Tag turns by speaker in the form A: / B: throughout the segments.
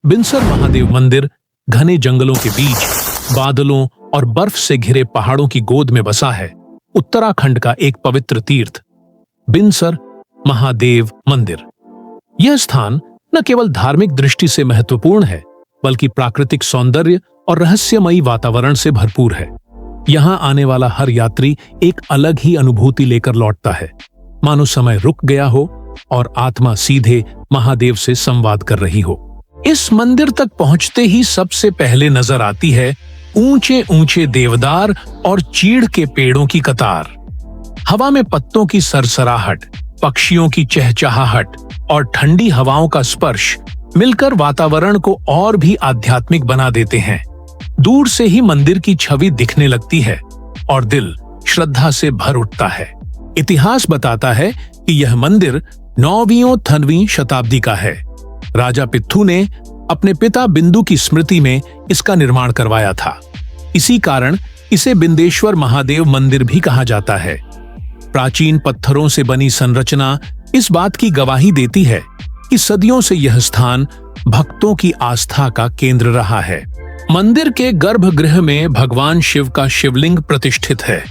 A: बिनसर महादेव मंदिर घने जंगलों के बीच बादलों और बर्फ से घिरे पहाड़ों की गोद में बसा है। उत्तराखंड का एक पवित्र तीर्थ बिनसर महादेव मंदिर। यह स्थान न केवल धार्मिक दृष्टि से महत्वपूर्ण है, बल्कि प्राकृतिक सौंदर्य और रहस्यमयी वातावरण से भरपूर है। यहाँ आने वाला हर यात्री एक अलग ही अनुभूति लेकर लौटता है, मानो समय रुक गया हो और आत्मा सीधे महादेव से संवाद कर रही हो। इस मंदिर तक पहुंचते ही सबसे पहले नजर आती है ऊंचे ऊंचे देवदार और चीड़ के पेड़ों की कतार। हवा में पत्तों की सरसराहट, पक्षियों की चहचहाहट और ठंडी हवाओं का स्पर्श मिलकर वातावरण को और भी आध्यात्मिक बना देते हैं। दूर से ही मंदिर की छवि दिखने लगती है और दिल श्रद्धा से भर उठता है। इतिहास बताता है कि यह मंदिर 9वीं शताब्दी का है। राजा पित्थू ने अपने पिता बिंदु की स्मृति में इसका निर्माण करवाया था। इसी कारण इसे बिंदेश्वर महादेव मंदिर भी कहा जाता है। प्राचीन पत्थरों से बनी संरचना इस बात की गवाही देती है कि सदियों से यह स्थान भक्तों की आस्था का केंद्र रहा है। मंदिर के गर्भगृह में भगवान शिव का शिवलिंग प्रतिष्ठित है।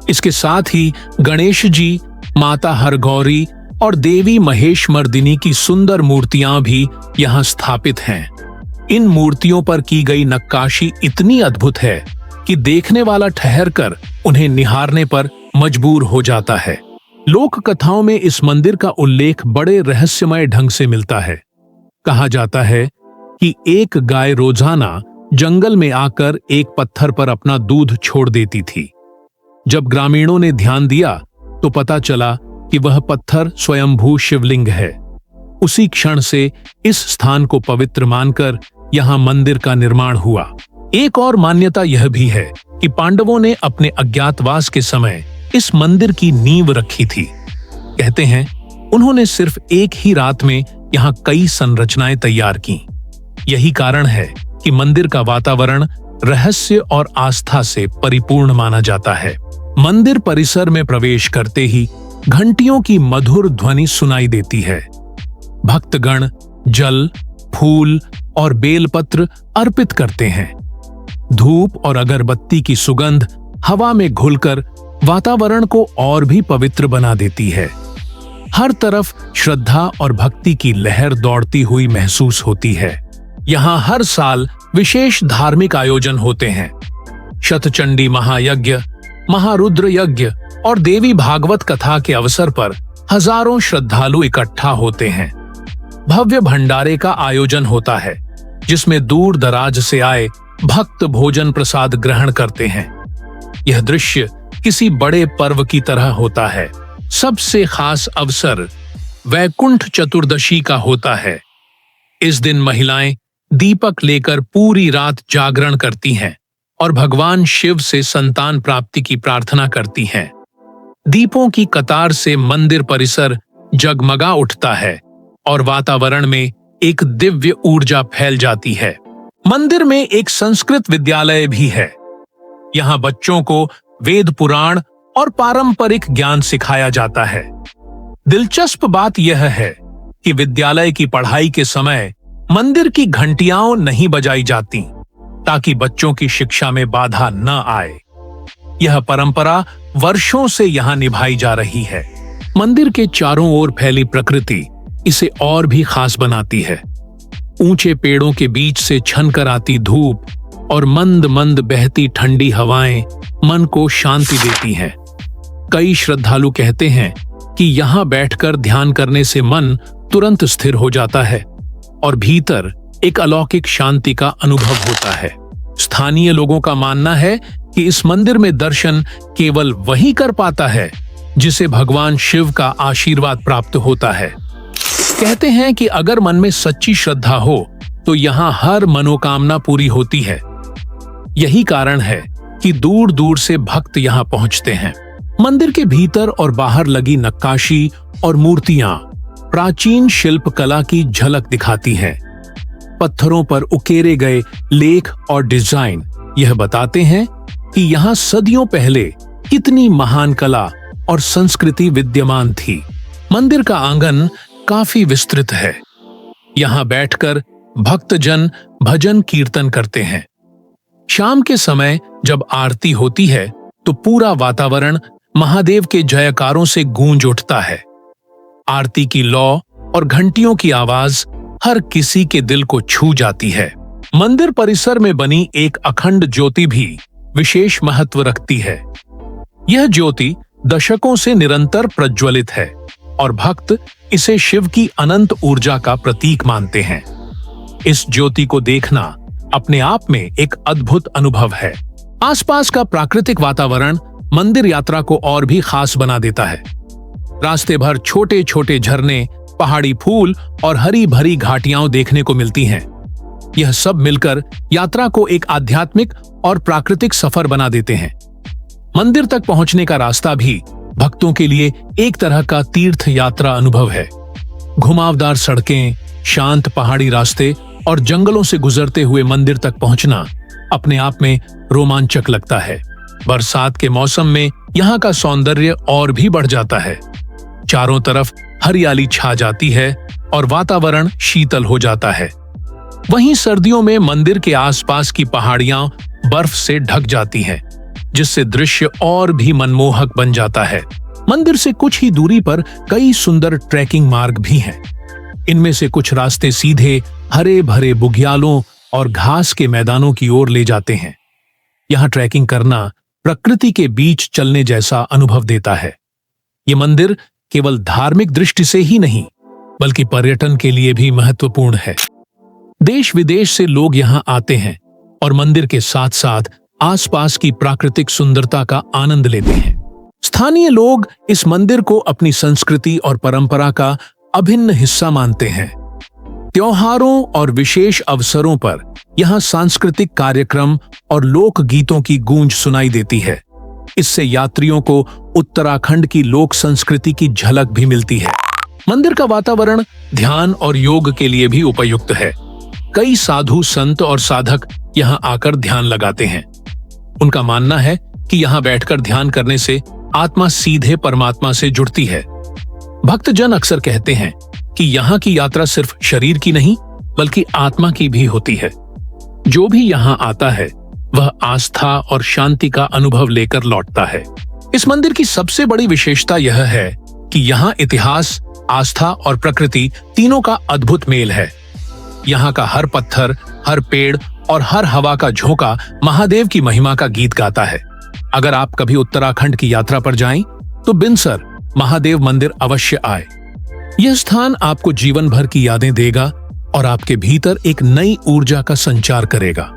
A: इसके साथ ही गणेश जी, माता हरगौरी और देवी महेशमर्दिनी की सुंदर मूर्तियां भी यहाँ स्थापित हैं। इन मूर्तियों पर की गई नक्काशी इतनी अद्भुत है कि देखने वाला ठहरकर उन्हें निहारने पर मजबूर हो जाता है। लोक कथाओं में इस मंदिर का उल्लेख बड़े रहस्यमय ढंग से मिलता है। कहा जाता है कि एक गाय रोजाना जंगल में आकर एक पत्थर पर अपना दूध छोड़ देती थी। जब ग्रामीणों ने ध्यान दिया तो पता चला कि वह पत्थर स्वयंभू शिवलिंग है। उसी क्षण से इस स्थान को पवित्र मानकर यहाँ मंदिर का निर्माण हुआ। एक और मान्यता यह भी है कि पांडवों ने अपने अज्ञातवास के समय इस मंदिर की नींव रखी थी। कहते हैं उन्होंने सिर्फ एक ही रात में यहाँ कई संरचनाएं तैयार की। यही कारण है कि मंदिर का वातावरण रहस्य और आस्था से परिपूर्ण माना जाता है। मंदिर परिसर में प्रवेश करते ही घंटियों की मधुर ध्वनि सुनाई देती है। भक्तगण जल, फूल और बेलपत्र अर्पित करते हैं। धूप और अगरबत्ती की सुगंध हवा में घुलकर वातावरण को और भी पवित्र बना देती है। हर तरफ श्रद्धा और भक्ति की लहर दौड़ती हुई महसूस होती है। यहाँ हर साल विशेष धार्मिक आयोजन होते हैं। शतचंडी महायज्ञ, महारुद्र यज्ञ और देवी भागवत कथा के अवसर पर हजारों श्रद्धालु इकट्ठा होते हैं। भव्य भंडारे का आयोजन होता है, जिसमें दूर दराज से आए भक्त भोजन प्रसाद ग्रहण करते हैं। यह दृश्य किसी बड़े पर्व की तरह होता है। सबसे खास अवसर वैकुंठ चतुर्दशी का होता है। इस दिन महिलाएं दीपक लेकर पूरी रात जागरण करती हैं और भगवान शिव से संतान प्राप्ति की प्रार्थना करती हैं। दीपों की कतार से मंदिर परिसर जगमगा उठता है और वातावरण में एक दिव्य ऊर्जा फैल जाती है। मंदिर में एक संस्कृत विद्यालय भी है। यहाँ बच्चों को वेद पुराण और पारंपरिक ज्ञान सिखाया जाता है। दिलचस्प बात यह है कि विद्यालय की पढ़ाई के समय मंदिर की घंटियां नहीं बजाई जाती, ताकि बच्चों की शिक्षा में बाधा न आए। यह परंपरा वर्षों से यहाँ निभाई जा रही है। मंदिर के चारों ओर फैली प्रकृति इसे और भी खास बनाती है। ऊंचे पेड़ों के बीच से छनकर आती धूप और मंद मंद बहती ठंडी हवाएं मन को शांति देती हैं। कई श्रद्धालु कहते हैं कि यहाँ बैठकर ध्यान करने से मन तुरंत स्थिर हो जाता है और भीतर एक अलौकिक शांति का अनुभव होता है। स्थानीय लोगों का मानना है कि इस मंदिर में दर्शन केवल वही कर पाता है जिसे भगवान शिव का आशीर्वाद प्राप्त होता है। कहते हैं कि अगर मन में सच्ची श्रद्धा हो तो यहाँ हर मनोकामना पूरी होती है। यही कारण है कि दूर दूर से भक्त यहाँ पहुँचते हैं। मंदिर के भीतर और बाहर लगी नक्काशी और मूर्तियां प्राचीन शिल्प कला की झलक दिखाती हैं। पत्थरों पर उकेरे गए लेख और डिजाइन यह बताते हैं कि यहाँ सदियों पहले कितनी महान कला और संस्कृति विद्यमान थी। मंदिर का आंगन काफी विस्तृत है। यहाँ बैठकर भक्तजन भजन कीर्तन करते हैं। शाम के समय जब आरती होती है तो पूरा वातावरण महादेव के जयकारों से गूंज उठता है। आरती की लौ और घंटियों की आवाज हर किसी के दिल को छू जाती है। मंदिर परिसर में बनी एक अखंड ज्योति भी विशेष महत्व रखती है। यह ज्योति दशकों से निरंतर प्रज्वलित है और भक्त इसे शिव की अनंत ऊर्जा का प्रतीक मानते हैं। इस ज्योति को देखना अपने आप में एक अद्भुत अनुभव है। आसपास का प्राकृतिक वातावरण मंदिर यात्रा को और भी खास बना देता है। रास्ते भर छोटे छोटे झरने, पहाड़ी फूल और हरी भरी घाटियां देखने को मिलती हैं। यह सब मिलकर यात्रा को एक आध्यात्मिक और प्राकृतिक सफर बना देते हैं। मंदिर तक पहुंचने का रास्ता भी भक्तों के लिए एक तरह का तीर्थ यात्रा अनुभव है। घुमावदार सड़कें, शांत पहाड़ी रास्ते और जंगलों से गुजरते हुए मंदिर तक पहुंचना अपने आप में रोमांचक लगता है। बरसात के मौसम में यहाँ का सौंदर्य और भी बढ़ जाता है। चारों तरफ हरियाली छा जाती है और वातावरण शीतल हो जाता है। वहीं सर्दियों में मंदिर के आसपास की पहाड़ियां बर्फ से ढक जाती हैं, जिससे दृश्य और भी मनमोहक बन जाता है। मंदिर से कुछ ही दूरी पर कई सुंदर ट्रैकिंग मार्ग भी हैं। इनमें से कुछ रास्ते सीधे हरे भरे बुग्यालों और घास के मैदानों की ओर ले जाते हैं। यहाँ ट्रैकिंग करना प्रकृति के बीच चलने जैसा अनुभव देता है। ये मंदिर केवल धार्मिक दृष्टि से ही नहीं, बल्कि पर्यटन के लिए भी महत्वपूर्ण है। देश विदेश से लोग यहाँ आते हैं और मंदिर के साथ साथ आसपास की प्राकृतिक सुंदरता का आनंद लेते हैं। स्थानीय लोग इस मंदिर को अपनी संस्कृति और परंपरा का अभिन्न हिस्सा मानते हैं। त्योहारों और विशेष अवसरों पर यहाँ सांस्कृतिक कार्यक्रम और लोक गीतों की गूंज सुनाई देती है। इससे यात्रियों को उत्तराखंड की लोक संस्कृति की झलक भी मिलती है। मंदिर का वातावरण ध्यान और योग के लिए भी उपयुक्त है। कई साधु संत और साधक यहाँ आकर ध्यान लगाते हैं। उनका मानना है कि यहाँ बैठकर ध्यान करने से आत्मा सीधे परमात्मा से जुड़ती है। भक्तजन अक्सर कहते हैं कि यहाँ की यात्रा सिर्फ शरीर की नहीं, बल्कि आत्मा की भी होती है। जो भी यहाँ आता है वह आस्था और शांति का अनुभव लेकर लौटता है। इस मंदिर की सबसे बड़ी विशेषता यह है कि यहाँ इतिहास, आस्था और प्रकृति तीनों का अद्भुत मेल है। यहाँ का हर पत्थर, हर पेड़ और हर हवा का झोंका महादेव की महिमा का गीत गाता है। अगर आप कभी उत्तराखंड की यात्रा पर जाएं, तो बिनसर महादेव मंदिर अवश्य आए। यह स्थान आपको जीवन भर की यादें देगा और आपके भीतर एक नई ऊर्जा का संचार करेगा।